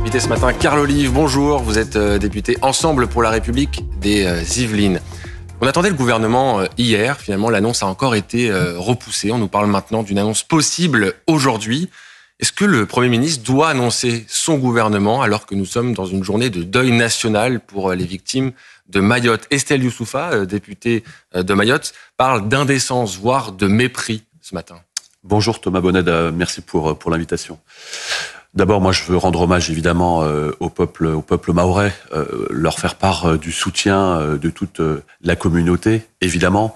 invité ce matin, Carl Olive. Bonjour, vous êtes député Ensemble pour la République des Yvelines. On attendait le gouvernement hier. Finalement, l'annonce a encore été repoussée. On nous parle maintenant d'une annonce possible aujourd'hui. Est-ce que le Premier ministre doit annoncer son gouvernement alors que nous sommes dans une journée de deuil national pour les victimes de Mayotte? Estelle Youssouffa, députée de Mayotte, parle d'indécence, voire de mépris ce matin. Bonjour Thomas Bonnet, merci pour l'invitation. D'abord, moi, je veux rendre hommage évidemment au peuple mahorais, leur faire part du soutien de toute la communauté, évidemment.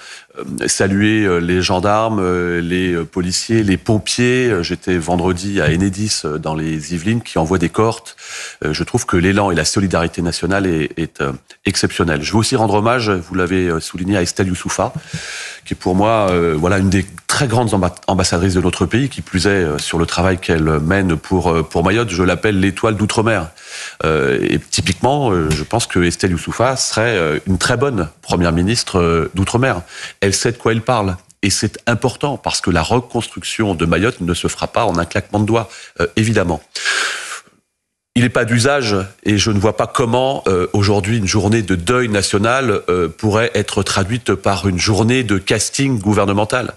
Saluer les gendarmes, les policiers, les pompiers. J'étais vendredi à Enedis, dans les Yvelines, qui envoient des cohortes. Je trouve que l'élan et la solidarité nationale est exceptionnelle. Je veux aussi rendre hommage, vous l'avez souligné, à Estelle Youssouffa, qui est pour moi une des très grandes ambassadrices de notre pays, qui plus est sur le travail qu'elle mène pour Mayotte. Je l'appelle l'étoile d'outre-mer. Et typiquement, je pense que Estelle Youssouffa serait une très bonne première ministre d'outre-mer. Elle sait de quoi elle parle. Et c'est important parce que la reconstruction de Mayotte ne se fera pas en un claquement de doigts, évidemment. Il n'est pas d'usage et je ne vois pas comment aujourd'hui une journée de deuil national pourrait être traduite par une journée de casting gouvernemental.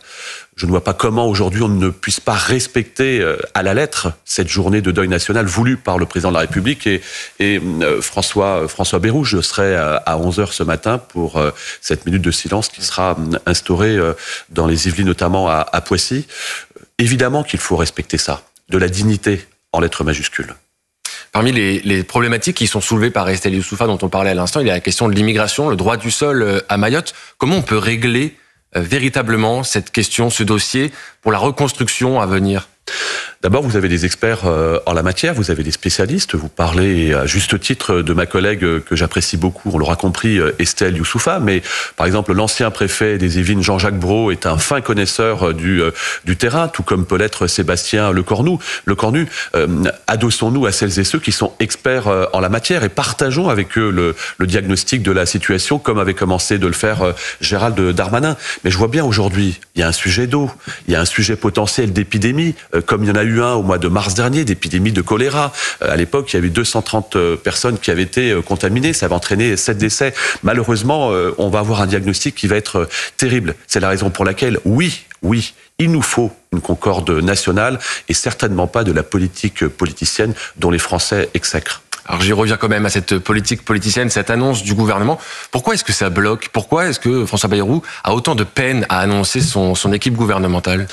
Je ne vois pas comment aujourd'hui on ne puisse pas respecter à la lettre cette journée de deuil national voulue par le président de la République et François Bayrou. Je serai à 11h ce matin pour cette minute de silence qui sera instaurée dans les Yvelines, notamment à Poissy. Évidemment qu'il faut respecter ça, de la dignité en lettres majuscules. Parmi les problématiques qui sont soulevées par Estelle Youssouffa, dont on parlait à l'instant, il y a la question de l'immigration, le droit du sol à Mayotte. Comment on peut régler véritablement cette question, ce dossier, pour la reconstruction à venir ? D'abord, vous avez des experts en la matière, vous avez des spécialistes. Vous parlez à juste titre de ma collègue que j'apprécie beaucoup, on l'aura compris, Estelle Youssouffa. Mais par exemple, l'ancien préfet des Yvelines, Jean-Jacques Brault, est un fin connaisseur du terrain, tout comme peut l'être Sébastien Lecornu. Adossons-nous à celles et ceux qui sont experts en la matière et partageons avec eux le diagnostic de la situation, comme avait commencé de le faire Gérald Darmanin. Mais je vois bien aujourd'hui, il y a un sujet d'eau, il y a un sujet potentiel d'épidémie, comme il y en a eu un au mois de mars dernier, d'épidémie de choléra. À l'époque, il y avait 230 personnes qui avaient été contaminées. Ça va entraîner 7 décès. Malheureusement, on va avoir un diagnostic qui va être terrible. C'est la raison pour laquelle, oui, il nous faut une concorde nationale et certainement pas de la politique politicienne dont les Français exècrent. Alors j'y reviens quand même à cette politique politicienne, cette annonce du gouvernement. Pourquoi est-ce que ça bloque ? Pourquoi est-ce que François Bayrou a autant de peine à annoncer son équipe gouvernementale ?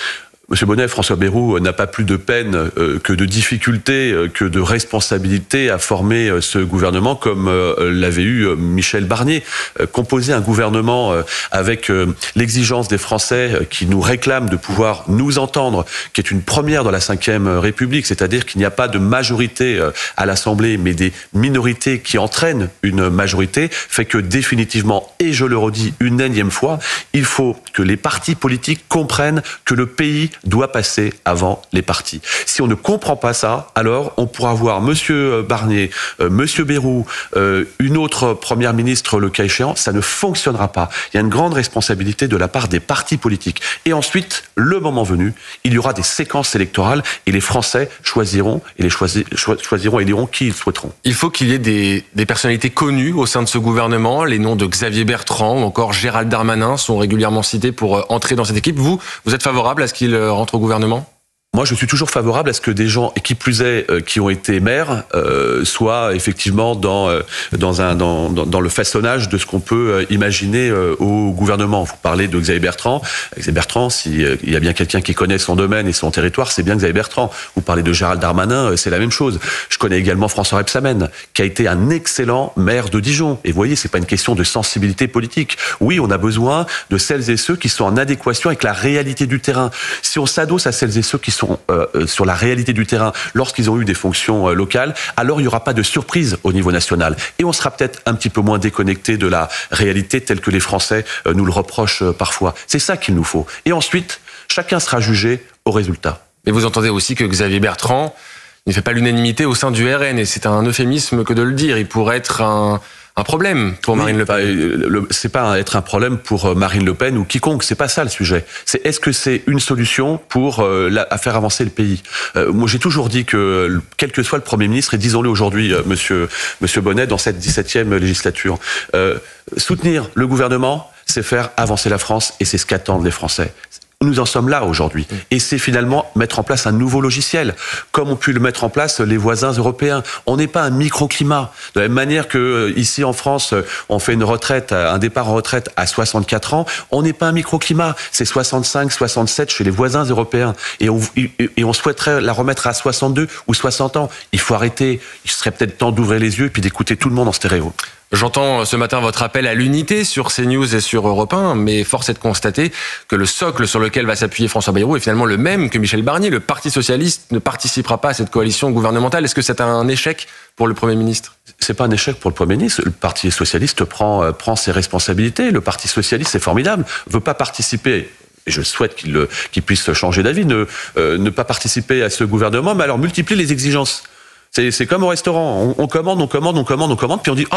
Monsieur Bonnet, François Bayrou n'a pas plus de peine que de difficulté, que de responsabilité à former ce gouvernement comme l'avait eu Michel Barnier. Composer un gouvernement avec l'exigence des Français qui nous réclament de pouvoir nous entendre, qui est une première dans la Ve République, c'est-à-dire qu'il n'y a pas de majorité à l'Assemblée, mais des minorités qui entraînent une majorité, fait que définitivement, et je le redis une énième fois, il faut que les partis politiques comprennent que le pays doit passer avant les partis. Si on ne comprend pas ça, alors on pourra voir Monsieur Barnier, Monsieur Bayrou, une autre première ministre le cas échéant, ça ne fonctionnera pas. Il y a une grande responsabilité de la part des partis politiques. Et ensuite, le moment venu, il y aura des séquences électorales et les Français choisiront et éliront qui ils souhaiteront. Il faut qu'il y ait des personnalités connues au sein de ce gouvernement. Les noms de Xavier Bertrand ou encore Gérald Darmanin sont régulièrement cités pour entrer dans cette équipe. Vous êtes favorable à ce qu'il rentre au gouvernement ? Moi, je suis toujours favorable à ce que des gens, et qui plus est, qui ont été maires, soient effectivement dans le façonnage de ce qu'on peut imaginer au gouvernement. Vous parlez de Xavier Bertrand. Xavier Bertrand, s'il y a bien quelqu'un qui connaît son domaine et son territoire, c'est bien Xavier Bertrand. Vous parlez de Gérald Darmanin, c'est la même chose. Je connais également François Rebsamen, qui a été un excellent maire de Dijon. Et vous voyez, c'est pas une question de sensibilité politique. Oui, on a besoin de celles et ceux qui sont en adéquation avec la réalité du terrain. Si on s'adosse à celles et ceux qui sont sur la réalité du terrain lorsqu'ils ont eu des fonctions locales, alors il n'y aura pas de surprise au niveau national. Et on sera peut-être un petit peu moins déconnecté de la réalité telle que les Français nous le reprochent parfois. C'est ça qu'il nous faut. Et ensuite, chacun sera jugé au résultat. Mais vous entendez aussi que Xavier Bertrand ne fait pas l'unanimité au sein du RN, et c'est un euphémisme que de le dire. Il pourrait être un problème pour Marine Le Pen. C'est pas être un problème pour Marine Le Pen ou quiconque, c'est pas ça le sujet. C'est est-ce que c'est une solution pour à faire avancer le pays. Moi j'ai toujours dit que quel que soit le Premier ministre, et disons-le aujourd'hui monsieur Bonnet dans cette 17e législature, soutenir le gouvernement, c'est faire avancer la France et c'est ce qu'attendent les Français. Nous en sommes là aujourd'hui. Et c'est finalement mettre en place un nouveau logiciel, comme ont pu le mettre en place les voisins européens. On n'est pas un microclimat. De la même manière que ici en France, on fait une retraite, un départ en retraite à 64 ans, on n'est pas un microclimat. C'est 65, 67 chez les voisins européens. Et on souhaiterait la remettre à 62 ou 60 ans. Il faut arrêter. Il serait peut-être temps d'ouvrir les yeux et puis d'écouter tout le monde en stéréo. J'entends ce matin votre appel à l'unité sur CNews et sur Europe 1, mais force est de constater que le socle sur lequel va s'appuyer François Bayrou est finalement le même que Michel Barnier. Le Parti socialiste ne participera pas à cette coalition gouvernementale. Est-ce que c'est un échec pour le Premier ministre ? C'est pas un échec pour le Premier ministre. Le Parti socialiste prend ses responsabilités. Le Parti socialiste, c'est formidable, veut pas participer. Et je souhaite qu'il puisse changer d'avis, ne pas participer à ce gouvernement, mais alors multiplier les exigences. C'est comme au restaurant, on commande, puis on dit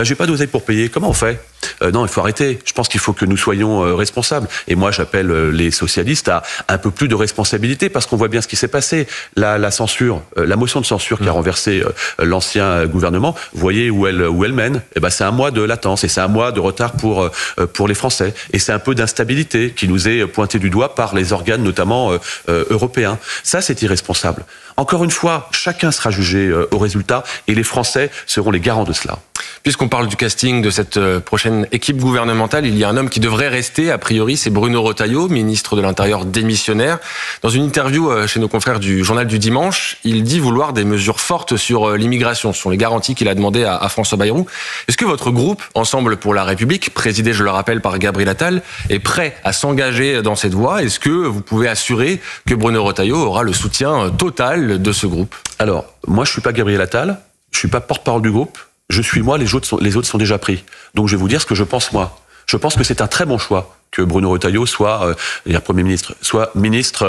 j'ai pas d'oseille pour payer. Comment on fait ? Non, il faut arrêter. Je pense qu'il faut que nous soyons responsables. Et moi, j'appelle les socialistes à un peu plus de responsabilité, parce qu'on voit bien ce qui s'est passé. La censure, la motion de censure qui a renversé l'ancien gouvernement. Vous voyez où elle mène. Et c'est un mois de latence et c'est un mois de retard pour les Français. Et c'est un peu d'instabilité qui nous est pointé du doigt par les organes, notamment européens. Ça, c'est irresponsable. Encore une fois, chacun sera jugé au résultat et les Français seront les garants de cela. Puisqu'on parle du casting de cette prochaine équipe gouvernementale, il y a un homme qui devrait rester, a priori, c'est Bruno Retailleau, ministre de l'Intérieur démissionnaire. Dans une interview chez nos confrères du Journal du Dimanche, il dit vouloir des mesures fortes sur l'immigration. Ce sont les garanties qu'il a demandées à François Bayrou. Est-ce que votre groupe, Ensemble pour la République, présidé, je le rappelle, par Gabriel Attal, est prêt à s'engager dans cette voie ? Est-ce que vous pouvez assurer que Bruno Retailleau aura le soutien total de ce groupe ? Alors, moi, je suis pas Gabriel Attal, je suis pas porte-parole du groupe. Je suis moi, les autres sont déjà pris. Donc je vais vous dire ce que je pense moi. Je pense que c'est un très bon choix que Bruno Retailleau soit Premier ministre, soit ministre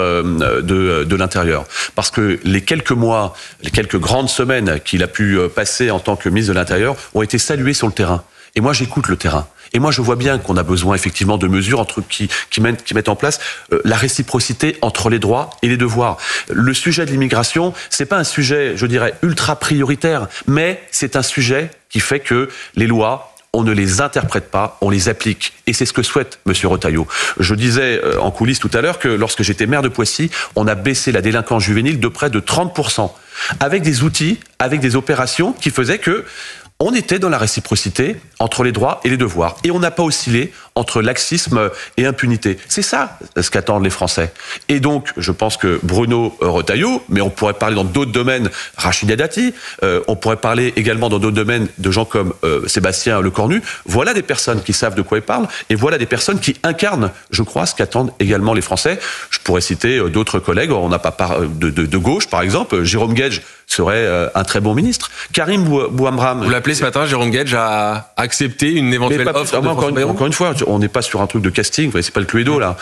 de l'Intérieur. Parce que les quelques mois, les quelques grandes semaines qu'il a pu passer en tant que ministre de l'Intérieur ont été salués sur le terrain. Et moi, j'écoute le terrain. Et moi, je vois bien qu'on a besoin effectivement de mesures qui mettent en place la réciprocité entre les droits et les devoirs. Le sujet de l'immigration, c'est pas un sujet, je dirais, ultra prioritaire, mais c'est un sujet qui fait que les lois, on ne les interprète pas, on les applique. Et c'est ce que souhaite M. Retailleau. Je disais en coulisses tout à l'heure que lorsque j'étais maire de Poissy, on a baissé la délinquance juvénile de près de 30%. Avec des outils, avec des opérations qui faisaient que on était dans la réciprocité entre les droits et les devoirs. Et on n'a pas oscillé entre laxisme et impunité. C'est ça ce qu'attendent les Français. Et donc, je pense que Bruno Retailleau, mais on pourrait parler dans d'autres domaines, Rachida Dati, on pourrait parler également dans d'autres domaines de gens comme Sébastien Lecornu. Voilà des personnes qui savent de quoi ils parlent, et voilà des personnes qui incarnent, je crois, ce qu'attendent également les Français. Je pourrais citer d'autres collègues, on n'a pas de gauche, par exemple, Jérôme Guedj serait un très bon ministre. Karim Bouamram. Vous l'appelez ce matin, Jérôme Guedj a accepté une éventuelle offre de François Bayrou ? Encore une fois, on n'est pas sur un truc de casting, c'est pas le Cluedo là.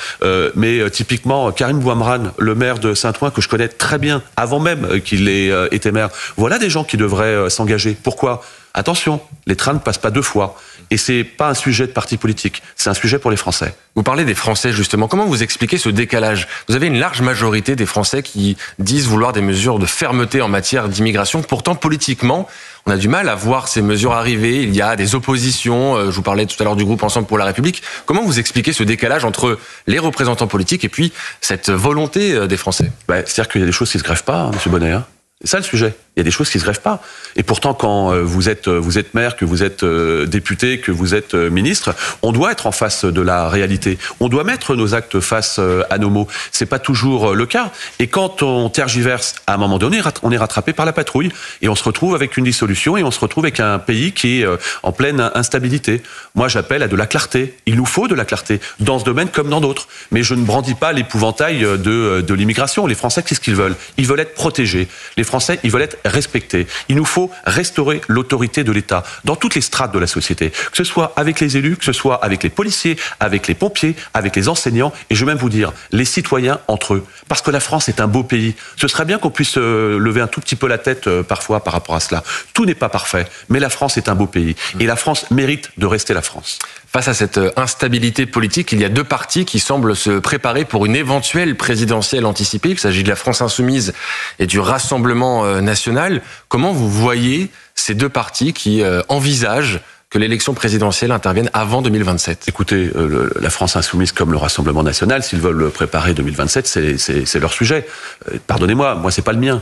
Mais typiquement, Karim Bouamran, le maire de Saint-Ouen, que je connais très bien, avant même qu'il ait été maire, voilà des gens qui devraient s'engager. Pourquoi ? Attention, les trains ne passent pas deux fois. Et c'est pas un sujet de parti politique, c'est un sujet pour les Français. Vous parlez des Français, justement. Comment vous expliquez ce décalage ? Vous avez une large majorité des Français qui disent vouloir des mesures de fermeté en matière d'immigration. Pourtant, politiquement, on a du mal à voir ces mesures arriver. Il y a des oppositions. Je vous parlais tout à l'heure du groupe Ensemble pour la République. Comment vous expliquez ce décalage entre les représentants politiques et puis cette volonté des Français ? C'est-à-dire qu'il y a des choses qui se greffent pas, M. Bonnet. C'est ça le sujet. Il y a des choses qui se greffent pas. Et pourtant, quand vous êtes maire, que vous êtes député, que vous êtes ministre, on doit être en face de la réalité. On doit mettre nos actes face à nos mots. C'est pas toujours le cas. Et quand on tergiverse, à un moment donné, on est rattrapé par la patrouille et on se retrouve avec une dissolution et on se retrouve avec un pays qui est en pleine instabilité. Moi, j'appelle à de la clarté. Il nous faut de la clarté dans ce domaine comme dans d'autres. Mais je ne brandis pas l'épouvantail de l'immigration. Les Français, qu'est-ce qu'ils veulent ? Ils veulent être protégés. Les Français, ils veulent être respecter. Il nous faut restaurer l'autorité de l'État dans toutes les strates de la société, que ce soit avec les élus, que ce soit avec les policiers, avec les pompiers, avec les enseignants, et je vais même vous dire, les citoyens entre eux. Parce que la France est un beau pays. Ce serait bien qu'on puisse lever un tout petit peu la tête parfois par rapport à cela. Tout n'est pas parfait, mais la France est un beau pays. Et la France mérite de rester la France. Face à cette instabilité politique, il y a deux partis qui semblent se préparer pour une éventuelle présidentielle anticipée. Il s'agit de la France Insoumise et du Rassemblement national. Comment vous voyez ces deux partis qui envisagent que l'élection présidentielle intervienne avant 2027? Écoutez, la France Insoumise comme le Rassemblement national, s'ils veulent préparer 2027, c'est leur sujet. Pardonnez-moi, moi c'est pas le mien.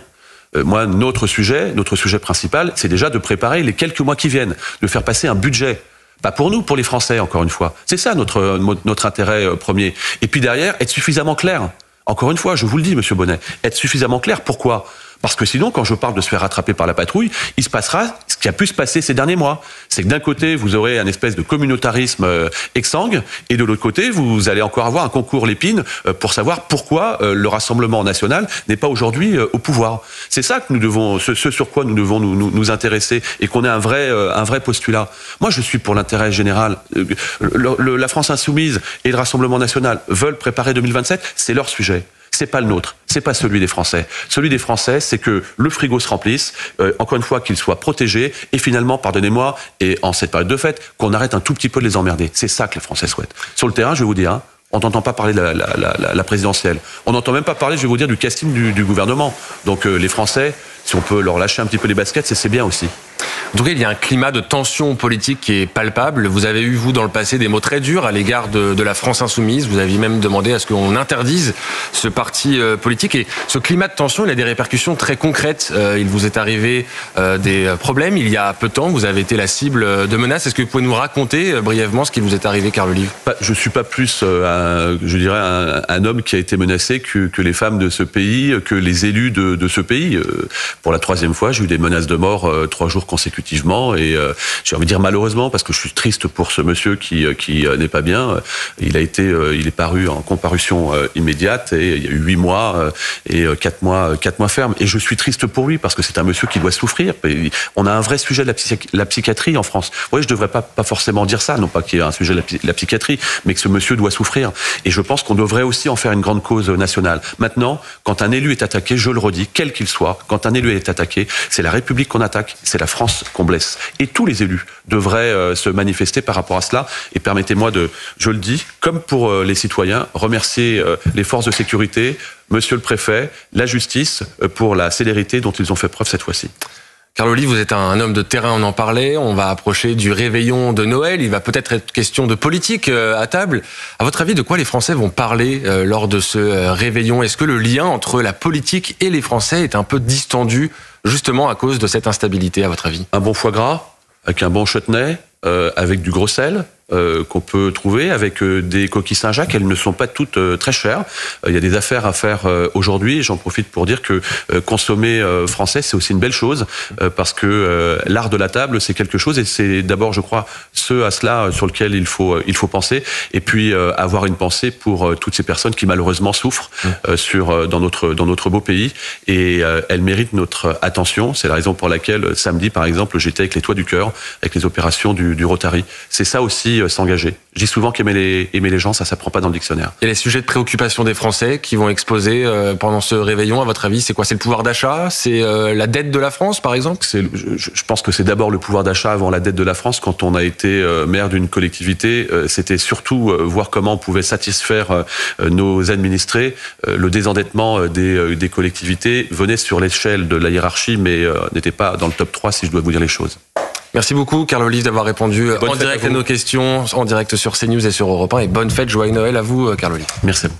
Moi, notre sujet principal, c'est déjà de préparer les quelques mois qui viennent, de faire passer un budget. Pas pour nous, pour les Français, encore une fois. C'est ça notre intérêt premier. Et puis derrière, être suffisamment clair. Encore une fois, je vous le dis, Monsieur Bonnet, être suffisamment clair. Pourquoi ? Parce que sinon, quand je parle de se faire rattraper par la patrouille, il se passera ce qui a pu se passer ces derniers mois. C'est que d'un côté, vous aurez un espèce de communautarisme exsangue, et de l'autre côté, vous allez encore avoir un concours Lépine pour savoir pourquoi le Rassemblement national n'est pas aujourd'hui au pouvoir. C'est ça que nous devons, ce sur quoi nous devons nous intéresser, et qu'on ait un vrai postulat. Moi, je suis pour l'intérêt général. La France Insoumise et le Rassemblement national veulent préparer 2027, c'est leur sujet. C'est pas le nôtre, c'est pas celui des Français. Celui des Français, c'est que le frigo se remplisse, encore une fois qu'il soit protégé, et finalement, pardonnez-moi, et en cette période de fête, qu'on arrête un tout petit peu de les emmerder. C'est ça que les Français souhaitent. Sur le terrain, je vais vous dire, on n'entend pas parler de la présidentielle. On n'entend même pas parler, je vais vous dire, du casting du gouvernement. Donc les Français, si on peut leur lâcher un petit peu les baskets, c'est bien aussi. En tout cas, il y a un climat de tension politique qui est palpable. Vous avez eu, vous, dans le passé, des mots très durs à l'égard de la France Insoumise. Vous aviez même demandé à ce qu'on interdise ce parti politique. Et ce climat de tension, il a des répercussions très concrètes. Il vous est arrivé des problèmes. Il y a peu de temps, vous avez été la cible de menaces. Est-ce que vous pouvez nous raconter brièvement ce qui vous est arrivé, Carl Olive ? Je ne suis pas plus, je dirais, un homme qui a été menacé que les femmes de ce pays, que les élus de ce pays. Pour la troisième fois, j'ai eu des menaces de mort 3 jours consécutivement, et j'ai envie de dire malheureusement, parce que je suis triste pour ce monsieur qui n'est pas bien. Il est paru en comparution immédiate, et il y a eu 8 mois et 4 mois ferme. Et je suis triste pour lui, parce que c'est un monsieur qui doit souffrir. On a un vrai sujet de la psychiatrie en France. Oui, je devrais pas forcément dire ça, non pas qu'il y ait un sujet de la psychiatrie, mais que ce monsieur doit souffrir. Et je pense qu'on devrait aussi en faire une grande cause nationale. Maintenant, quand un élu est attaqué, je le redis, quel qu'il soit, quand un élu est attaqué, c'est la République qu'on attaque, c'est la France qu'on blesse. Et tous les élus devraient se manifester par rapport à cela. Et permettez-moi je le dis, comme pour les citoyens, remercier les forces de sécurité, Monsieur le Préfet, la justice, pour la célérité dont ils ont fait preuve cette fois-ci. Carl Olive, vous êtes un homme de terrain, on en parlait. On va approcher du réveillon de Noël. Il va peut-être être question de politique à table. À votre avis, de quoi les Français vont parler lors de ce réveillon ? Est-ce que le lien entre la politique et les Français est un peu distendu, justement à cause de cette instabilité, à votre avis ? Un bon foie gras, avec un bon chutney, avec du gros sel, qu'on peut trouver, avec des coquilles Saint-Jacques. Elles ne sont pas toutes très chères. Il y a des affaires à faire aujourd'hui. J'en profite pour dire que consommer français, c'est aussi une belle chose, parce que l'art de la table, c'est quelque chose, et c'est d'abord, je crois, cela sur lequel il faut penser, et puis avoir une pensée pour toutes ces personnes qui malheureusement souffrent dans notre beau pays, et elles méritent notre attention. C'est la raison pour laquelle samedi, par exemple, j'étais avec les Toits du Cœur, avec les opérations du Rotary. C'est ça aussi, s'engager. Je dis souvent qu'aimer les gens, ça s'apprend pas dans le dictionnaire. Il y a les sujets de préoccupation des Français qui vont exploser pendant ce réveillon. À votre avis, c'est quoi ? C'est le pouvoir d'achat ? C'est la dette de la France, par exemple ? Je pense que c'est d'abord le pouvoir d'achat avant la dette de la France. Quand on a été maire d'une collectivité, c'était surtout voir comment on pouvait satisfaire nos administrés. Le désendettement des collectivités venait sur l'échelle de la hiérarchie, mais n'était pas dans le top 3, si je dois vous dire les choses. Merci beaucoup, Carl Olive, d'avoir répondu en direct à nos questions, en direct sur CNews et sur Europe 1. Et bonne fête, joyeux Noël à vous, Carl Olive. Merci à vous.